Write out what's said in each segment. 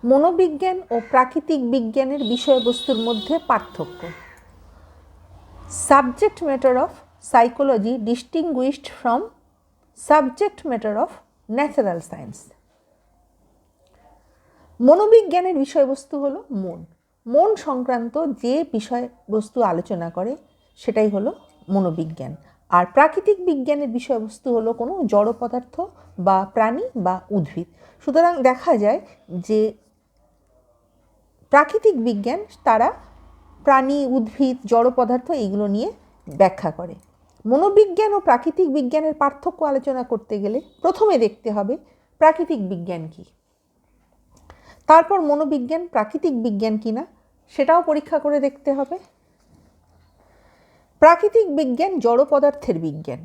মনোবিজ্ঞান ও প্রাকৃতিক বিজ্ঞানের বিষয়বস্তুর মধ্যে পার্থক্য। Subject matter of psychology distinguished from subject matter of natural science. মনোবিজ্ঞানের বিষয়বস্তু হলো মন। মন সংক্রান্ত যে বিষয়বস্তু আলোচনা করে সেটাই হলো মনোবিজ্ঞান। আর প্রাকৃতিক বিজ্ঞানের বিষয়বস্তু হলো কোনো জড় পদার্থ বা প্রাণী বা উদ্ভিদ। সুতরাং দেখা যায় যে প্রাকৃতিক বিজ্ঞান তারা প্রাণী, উদ্ভিদ, জড় পদার্থ এইগুলো নিয়ে ব্যাখ্যা করে। মনোবিজ্ঞান ও প্রাকৃতিক বিজ্ঞানের পার্থক্য আলোচনা করতে গেলে প্রথমে দেখতে হবে প্রাকৃতিক বিজ্ঞান কী, তারপর মনোবিজ্ঞান প্রাকৃতিক বিজ্ঞান কিনা সেটাও পরীক্ষা করে দেখতে হবে। প্রাকৃতিক বিজ্ঞান জড় পদার্থের বিজ্ঞান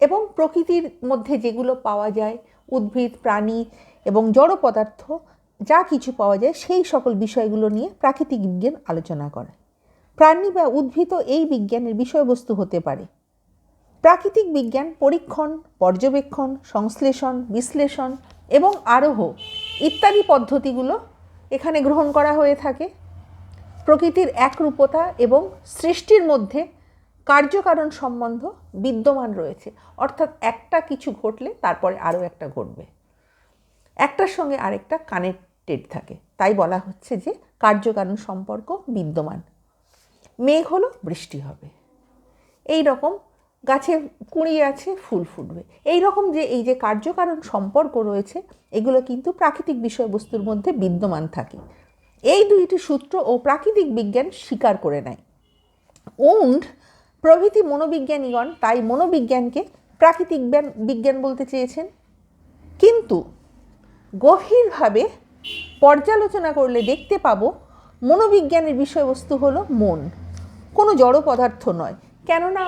এবং প্রকৃতির মধ্যে যেগুলো পাওয়া যায়, উদ্ভিদ, প্রাণী এবং জড় পদার্থ যা কিছু পাওয়া যায় সেই সকল বিষয়গুলো নিয়ে প্রাকৃতিক বিজ্ঞান আলোচনা করে। প্রাণী বা উদ্ভিদও এই বিজ্ঞানের বিষয়বস্তু হতে পারে। প্রাকৃতিক বিজ্ঞান পরীক্ষণ, পর্যবেক্ষণ, সংশ্লেষণ, বিশ্লেষণ এবং আরোহ ইত্যাদি পদ্ধতিগুলো এখানে গ্রহণ করা হয়ে থাকে। প্রকৃতির একরূপতা এবং সৃষ্টির মধ্যে কার্যকারণ সম্বন্ধ বিদ্যমান রয়েছে, অর্থাৎ একটা কিছু ঘটলে তারপরে আরও একটা ঘটবে, একটার সঙ্গে আরেকটা কানেক্টেড থাকে, তাই বলা হচ্ছে যে কার্যকারণ সম্পর্ক বিদ্যমান। মেঘ হলো বৃষ্টি হবে, এই রকম গাছে কুঁড়ি আছে ফুল ফুটবে, এই রকম যে এই যে কার্যকারণ সম্পর্ক রয়েছে এগুলো কিন্তু প্রাকৃতিক বিষয়বস্তুর মধ্যে বিদ্যমান থাকে। এই দুইটি সূত্র ও প্রাকৃতিক বিজ্ঞান স্বীকার করে নেয়। উন্ড প্রভৃতি মনোবিজ্ঞানীগণ তাই মনোবিজ্ঞানকে প্রাকৃতিক বিজ্ঞান বলতে চেয়েছেন, কিন্তু গভীরভাবে পর্যালোচনা করলে দেখতে পাবো মনোবিজ্ঞানের বিষয়বস্তু হলো মন, কোনো জড় পদার্থ নয়। কেননা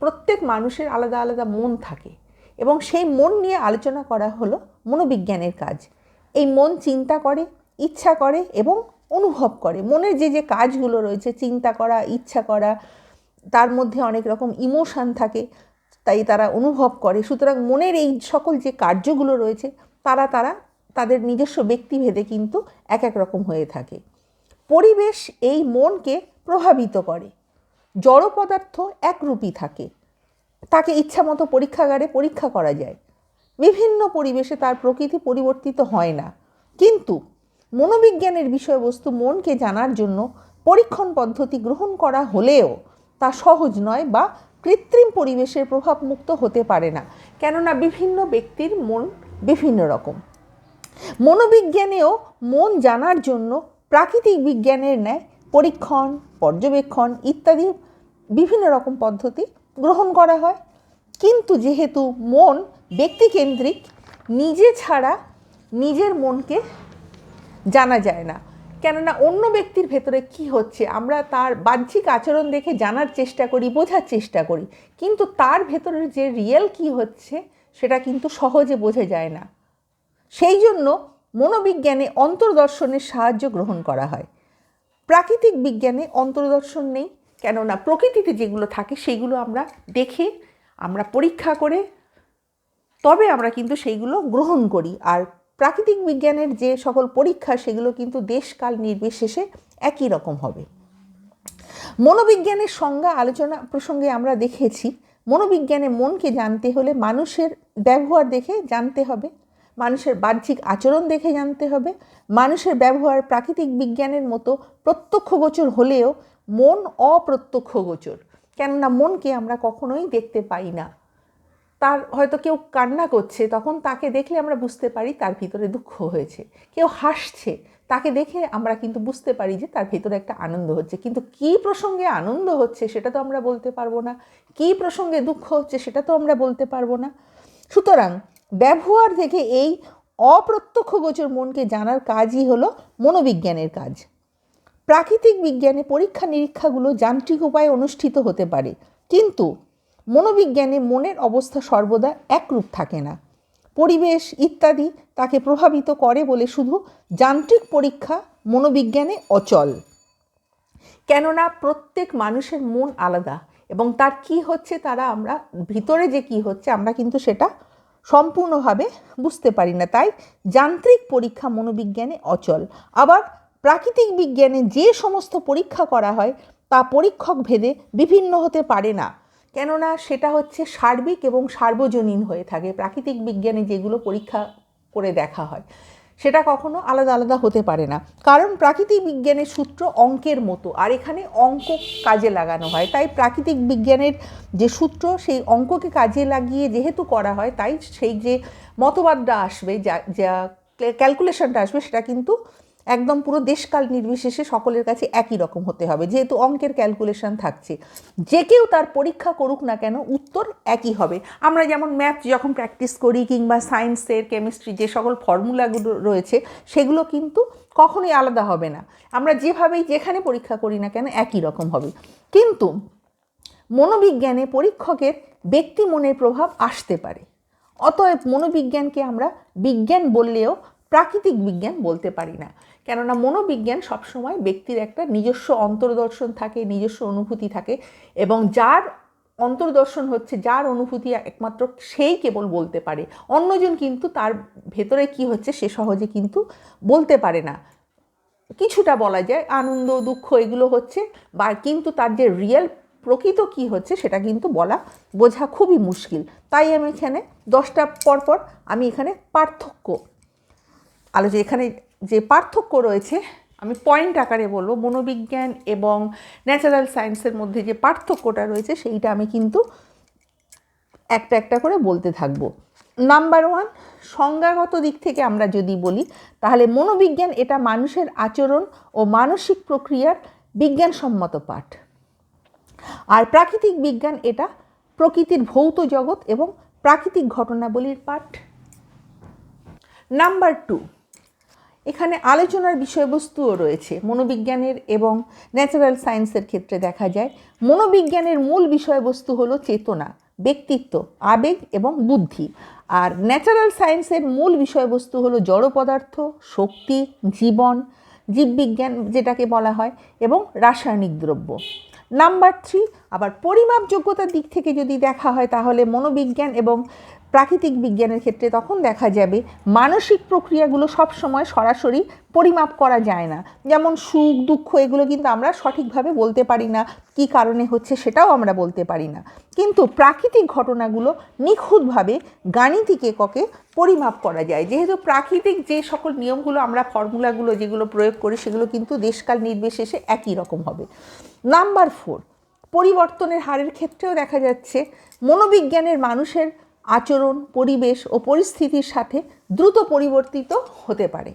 প্রত্যেক মানুষের আলাদা আলাদা মন থাকে এবং সেই মন নিয়ে আলোচনা করা হলো মনোবিজ্ঞানের কাজ। এই মন চিন্তা করে, ইচ্ছা করে এবং অনুভব করে। মনের যে যে কাজগুলো রয়েছে, চিন্তা করা, ইচ্ছা করা, তার মধ্যে অনেক রকম ইমোশান থাকে, তাই তারা অনুভব করে। সুতরাং মনের এই সকল যে কার্যগুলো রয়েছে তাদের নিজস্ব ব্যক্তিভেদে কিন্তু এক এক রকম হয়ে থাকে। পরিবেশ এই মনকে প্রভাবিত করে। জড় পদার্থ একরূপই থাকে, তাকে ইচ্ছামতো পরীক্ষাগারে পরীক্ষা করা যায়, বিভিন্ন পরিবেশে তার প্রকৃতি পরিবর্তিত হয় না। কিন্তু মনোবিজ্ঞানের বিষয়বস্তু মনকে জানার জন্য পরীক্ষণ পদ্ধতি গ্রহণ করা হলেও তা সহজ নয় বা কৃত্রিম পরিবেশের প্রভাবমুক্ত হতে পারে না, কেননা বিভিন্ন ব্যক্তির মন বিভিন্ন রকম। মনোবিজ্ঞানেও মন জানার জন্য প্রাকৃতিক বিজ্ঞানের ন্যায় পরীক্ষণ, পর্যবেক্ষণ ইত্যাদি বিভিন্ন রকম পদ্ধতি গ্রহণ করা হয়। কিন্তু যেহেতু মন ব্যক্তিকেন্দ্রিক, নিজে ছাড়া নিজের মনকে জানা যায় না, কেননা অন্য ব্যক্তির ভেতরে কি হচ্ছে আমরা তার বাহ্যিক আচরণ দেখে জানার চেষ্টা করি, বোঝার চেষ্টা করি, কিন্তু তার ভেতরের যে রিয়েল কি হচ্ছে সেটা কিন্তু সহজে বোঝা যায় না। সেই জন্য মনোবিজ্ঞানে অন্তর্দর্শনের সাহায্য গ্রহণ করা হয়। প্রাকৃতিক বিজ্ঞানে অন্তর্দর্শন নেই, কেননা প্রকৃতিতে যেগুলো থাকে সেইগুলো আমরা দেখে, আমরা পরীক্ষা করে তবে আমরা কিন্তু সেইগুলো গ্রহণ করি। আর প্রাকৃতিক বিজ্ঞানের যে সকল পরীক্ষা সেগুলো কিন্তু দেশকাল নির্বিশেষে একই রকম হবে। মনোবিজ্ঞানের সংজ্ঞা আলোচনা প্রসঙ্গে আমরা দেখেছি, মনোবিজ্ঞানে মনকে জানতে হলে মানুষের ব্যবহার দেখে জানতে হবে, মানুষের বাহ্যিক আচরণ দেখে জানতে হবে। মানুষের ব্যবহার প্রাকৃতিক বিজ্ঞানের মতো প্রত্যক্ষগোচর হলেও মন অপ্রত্যক্ষগোচর, কেননা মনকে আমরা কখনোই দেখতে পাই না। তার হয়তো কেউ কান্না করছে, তখন তাকে দেখলে আমরা বুঝতে পারি তার ভিতরে দুঃখ হয়েছে। কেউ হাসছে, তাকে দেখে আমরা কিন্তু বুঝতে পারি যে তার ভিতরে একটা আনন্দ হচ্ছে, কিন্তু কী প্রসঙ্গে আনন্দ হচ্ছে সেটা তো আমরা বলতে পারবো না, কী প্রসঙ্গে দুঃখ হচ্ছে সেটা তো আমরা বলতে পারবো না। সুতরাং ব্যবহার থেকে এই অপ্রত্যক্ষগোচর মনকে জানার কাজই হলো মনোবিজ্ঞানের কাজ। প্রাকৃতিক বিজ্ঞানে পরীক্ষা নিরীক্ষাগুলো যান্ত্রিক উপায়ে অনুষ্ঠিত হতে পারে, কিন্তু মনোবিজ্ঞানে মনের অবস্থা সর্বদা একরূপ থাকে না। পরিবেশ ইত্যাদি তাকে প্রভাবিত করে বলে শুধু যান্ত্রিক পরীক্ষা মনোবিজ্ঞানে অচল, কেননা প্রত্যেক মানুষের মন আলাদা এবং তার কি হচ্ছে আমরা ভিতরে যে কি হচ্ছে আমরা কিন্তু সেটা সম্পূর্ণভাবে বুঝতে পারি না। তাই যান্ত্রিক পরীক্ষা মনোবিজ্ঞানে অচল। আবার প্রাকৃতিক বিজ্ঞানে যে সমস্ত পরীক্ষা করা হয় তা পরীক্ষক ভেদে বিভিন্ন হতে পারে না, কেননা সেটা হচ্ছে সার্বিক এবং সার্বজনীন হয়ে থাকে। প্রাকৃতিক বিজ্ঞানে যেগুলো পরীক্ষা করে দেখা হয় সেটা কখনো আলাদা আলাদা হতে পারে না, কারণ প্রাকৃতিক বিজ্ঞানের সূত্র অঙ্কের মতো, আর এখানে অঙ্ক কাজে লাগানো হয়। তাই প্রাকৃতিক বিজ্ঞানের যে সূত্র সেই অঙ্ককে কাজে লাগিয়ে যেহেতু করা হয়, তাই সেই যে মতবাদটা আসবে, যা ক্যালকুলেশনটা আসবে, সেটা কিন্তু একদম পুরো দেশকাল নির্বিশেষে সকলের কাছে একই রকম হতে হবে, যেহেতু অঙ্কের ক্যালকুলেশন থাকছে। যে কেউ তার পরীক্ষা করুক না কেন উত্তর একই হবে। আমরা যেমন ম্যাথ যখন প্র্যাকটিস করি কিংবা সায়েন্সের, কেমিস্ট্রি যে সকল ফর্মুলাগুলো রয়েছে সেগুলো কিন্তু কখনোই আলাদা হবে না। আমরা যেভাবেই যেখানে পরীক্ষা করি না কেন একই রকম হবে। কিন্তু মনোবিজ্ঞানে পরীক্ষকের ব্যক্তি মনের প্রভাব আসতে পারে। অতএব মনোবিজ্ঞানকে আমরা বিজ্ঞান বললেও প্রাকৃতিক বিজ্ঞান বলতে পারি না, কেননা মনোবিজ্ঞান সবসময় ব্যক্তির একটা নিজস্ব অন্তর্দর্শন থাকে, নিজস্ব অনুভূতি থাকে, এবং যার অন্তর্দর্শন হচ্ছে, যার অনুভূতি একমাত্র সেই কেবল বলতে পারে। অন্যজন কিন্তু তার ভেতরে কি হচ্ছে সে সহজে কিন্তু বলতে পারে না। কিছুটা বলা যায় আনন্দ, দুঃখ এগুলো হচ্ছে, বা কিন্তু তার যে রিয়েল প্রকৃত কি হচ্ছে সেটা কিন্তু বোঝা খুবই মুশকিল। তাই আমি এখানে 10টা পরপর আমি এখানে পার্থক্য এখানে যে পার্থক্য রয়েছে আমি পয়েন্ট আকারে বলবো। মনোবিজ্ঞান এবং ন্যাচারাল সায়েন্সের মধ্যে যে পার্থক্যটা রয়েছে সেইটা আমি কিন্তু একটা একটা করে বলতে থাকবো। নাম্বার 1, সংজ্ঞাগত দিক থেকে আমরা যদি বলি তাহলে মনোবিজ্ঞান এটা মানুষের আচরণ ও মানসিক প্রক্রিয়ার বিজ্ঞানসম্মত পাঠ, আর প্রাকৃতিক বিজ্ঞান এটা প্রকৃতির ভৌত জগৎ এবং প্রাকৃতিক ঘটনাবলীর পাঠ। নাম্বার 2, এখানে আলোচনার বিষয়বস্তুও রয়েছে। মনোবিজ্ঞানের এবং ন্যাচারাল সায়েন্সের ক্ষেত্রে দেখা যায় মনোবিজ্ঞানের মূল বিষয়বস্তু হলো চেতনা, ব্যক্তিত্ব, আবেগ এবং বুদ্ধি, আর ন্যাচারাল সায়েন্সের মূল বিষয়বস্তু হলো জড় পদার্থ, শক্তি, জীবন, জীববিজ্ঞান যেটাকে বলা হয়, এবং রাসায়নিক দ্রব্য। নাম্বার 3, আবার পরিমাপযোগ্যতার দিক থেকে যদি দেখা হয় তাহলে মনোবিজ্ঞান এবং প্রাকৃতিক বিজ্ঞানের ক্ষেত্রে তখন দেখা যাবে মানসিক প্রক্রিয়াগুলো সবসময় সরাসরি পরিমাপ করা যায় না। যেমন সুখ, দুঃখ এগুলো কিন্তু আমরা সঠিকভাবে বলতে পারি না, কী কারণে হচ্ছে সেটাও আমরা বলতে পারি না। কিন্তু প্রাকৃতিক ঘটনাগুলো নিখুঁতভাবে গাণিতিক এককে পরিমাপ করা যায়, যেহেতু প্রাকৃতিক যে সকল নিয়মগুলো আমরা ফর্মুলাগুলো যেগুলো প্রয়োগ করি সেগুলো কিন্তু দেশকাল নির্বিশেষে একই রকম হবে। নাম্বার 4, পরিবর্তনের হারের ক্ষেত্রেও দেখা যাচ্ছে মনোবিজ্ঞানের মানুষের আচরণ, পরিবেশ ও পরিস্থিতির সাথে দ্রুত পরিবর্তিত হতে পারে,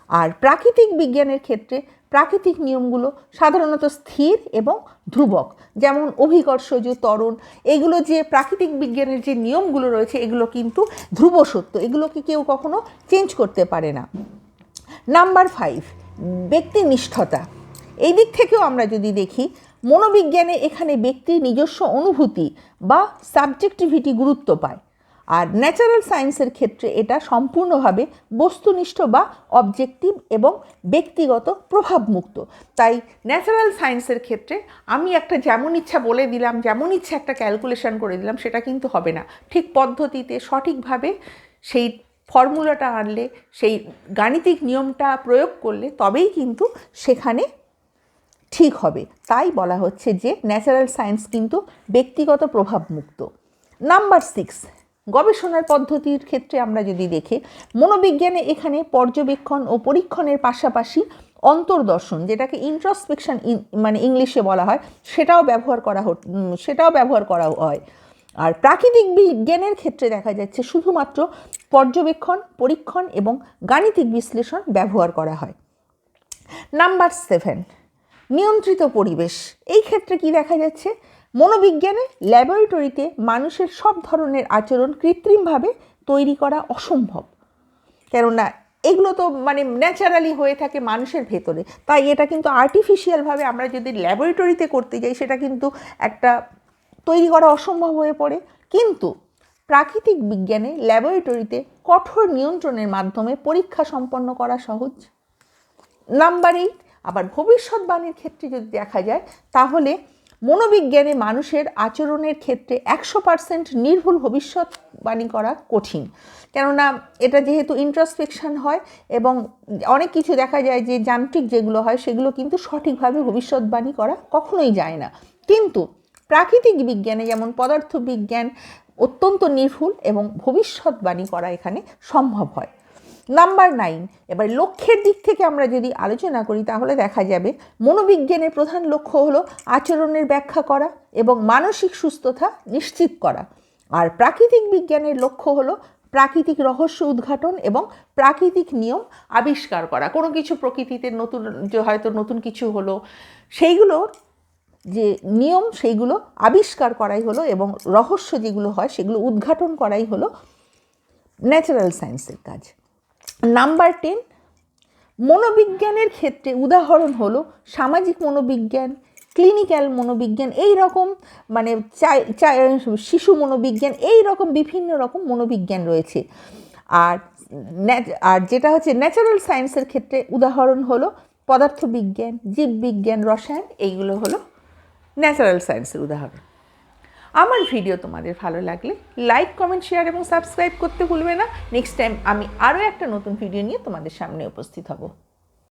আর প্রাকৃতিক বিজ্ঞানের ক্ষেত্রে প্রাকৃতিক নিয়মগুলো সাধারণত স্থির এবং ধ্রুবক, যেমন অভিকর্ষজ, ত্বরণ, এগুলো যে প্রাকৃতিক বিজ্ঞানের যে নিয়মগুলো রয়েছে এগুলো কিন্তু ধ্রুব সত্য, এগুলোকে কেউ কখনো চেঞ্জ করতে পারে না। নাম্বার 5, ব্যক্তিনিষ্ঠতা। এই দিক থেকেও আমরা যদি দেখি মনোবিজ্ঞানে এখানে ব্যক্তির নিজস্ব অনুভূতি বা সাবজেক্টিভিটি গুরুত্ব পায়, আর ন্যাচারাল সায়েন্সের ক্ষেত্রে এটা সম্পূর্ণভাবে বস্তুনিষ্ঠ বা অবজেক্টিভ এবং ব্যক্তিগত প্রভাবমুক্ত। তাই ন্যাচারাল সায়েন্সের ক্ষেত্রে আমি একটা যেমন ইচ্ছা বলে দিলাম, যেমন ইচ্ছা একটা ক্যালকুলেশন করে দিলাম, সেটা কিন্তু হবে না। ঠিক পদ্ধতিতে সঠিকভাবে সেই ফর্মুলাটা আনলে, সেই গাণিতিক নিয়মটা প্রয়োগ করলে তবেই কিন্তু সেখানে ঠিক হবে। তাই বলা হচ্ছে যে ন্যাচারাল সায়েন্স কিন্তু ব্যক্তিগত প্রভাবমুক্ত। নাম্বার 6, গবেষণার পদ্ধতির ক্ষেত্রে আমরা যদি দেখি মনোবিজ্ঞানে এখানে পর্যবেক্ষণ ও পরীক্ষণের পাশাপাশি অন্তর্দর্শন, যেটাকে ইন্ট্রোস্পেকশন মানে ইংলিশে বলা হয়, সেটাও ব্যবহার করা হয়। আর প্রাকৃতিক বিজ্ঞানের ক্ষেত্রে দেখা যাচ্ছে শুধুমাত্র পর্যবেক্ষণ, পরীক্ষণ এবং গাণিতিক বিশ্লেষণ ব্যবহার করা হয়। নাম্বার 7, নিয়ন্ত্রিত পরিবেশ। এই ক্ষেত্রে কি দেখা যাচ্ছে মনোবিজ্ঞানে ল্যাবরেটরিতে মানুষের সব ধরনের আচরণ কৃত্রিমভাবে তৈরি করা অসম্ভব, কেননা এগুলো তো মানে ন্যাচারালি হয়ে থাকে মানুষের ভেতরে। তাই এটা কিন্তু আর্টিফিশিয়ালভাবে আমরা যদি ল্যাবরেটরিতে করতে যাই সেটা কিন্তু একটা তৈরি করা অসম্ভব হয়ে পড়ে। কিন্তু প্রাকৃতিক বিজ্ঞানে ল্যাবরেটরিতে কঠোর নিয়ন্ত্রণের মাধ্যমে পরীক্ষা সম্পন্ন করা সহজ। নাম্বার 8, আবার ভবিষ্যৎবাণীর ক্ষেত্রে যদি দেখা যায় তাহলে মনোবিজ্ঞানে মানুষের আচরণের ক্ষেত্রে 100% নির্ভুল ভবিষ্যৎবাণী করা কঠিন, কেননা এটা যেহেতু ইন্ট্রোস্পেকশন হয় এবং অনেক কিছু দেখা যায় যে যান্ত্রিক যেগুলো হয় সেগুলো কিন্তু সঠিকভাবে ভবিষ্যৎবাণী করা কখনোই যায় না। কিন্তু প্রাকৃতিক বিজ্ঞানে যেমন পদার্থবিজ্ঞান অত্যন্ত নির্ভুল এবং ভবিষ্যৎবাণী করা এখানে সম্ভব হয়। নাম্বার 9, এবার লক্ষ্যের দিক থেকে আমরা যদি আলোচনা করি তাহলে দেখা যাবে মনোবিজ্ঞানের প্রধান লক্ষ্য হলো আচরণের ব্যাখ্যা করা এবং মানসিক সুস্থতা নিশ্চিত করা, আর প্রাকৃতিক বিজ্ঞানের লক্ষ্য হলো প্রাকৃতিক রহস্য উদ্ঘাটন এবং প্রাকৃতিক নিয়ম আবিষ্কার করা। কোনো কিছু প্রকৃতিতে নতুন যে হয়তো নতুন কিছু হলো, সেইগুলোর যে নিয়ম সেইগুলো আবিষ্কার করাই হলো এবং রহস্য যেগুলো হয় সেগুলো উদ্ঘাটন করাই হলো ন্যাচারাল সায়েন্সের কাজ। নাম্বার 10, মনোবিজ্ঞানের ক্ষেত্রে উদাহরণ হলো সামাজিক মনোবিজ্ঞান, ক্লিনিক্যাল মনোবিজ্ঞান, এই রকম মানে শিশু মনোবিজ্ঞান, এই রকম বিভিন্ন রকম মনোবিজ্ঞান রয়েছে। আর যেটা হচ্ছে ন্যাচারাল সায়েন্সের ক্ষেত্রে উদাহরণ হলো পদার্থবিজ্ঞান, জীববিজ্ঞান, রসায়ন, এইগুলো হলো ন্যাচারাল সায়েন্সের উদাহরণ। আমার ভিডিও তোমাদের ভালো লাগলে লাইক, কমেন্ট, শেয়ার এবং সাবস্ক্রাইব করতে ভুলবে না। নেক্সট টাইম আমি আরও একটা নতুন ভিডিও নিয়ে তোমাদের সামনে উপস্থিত হব।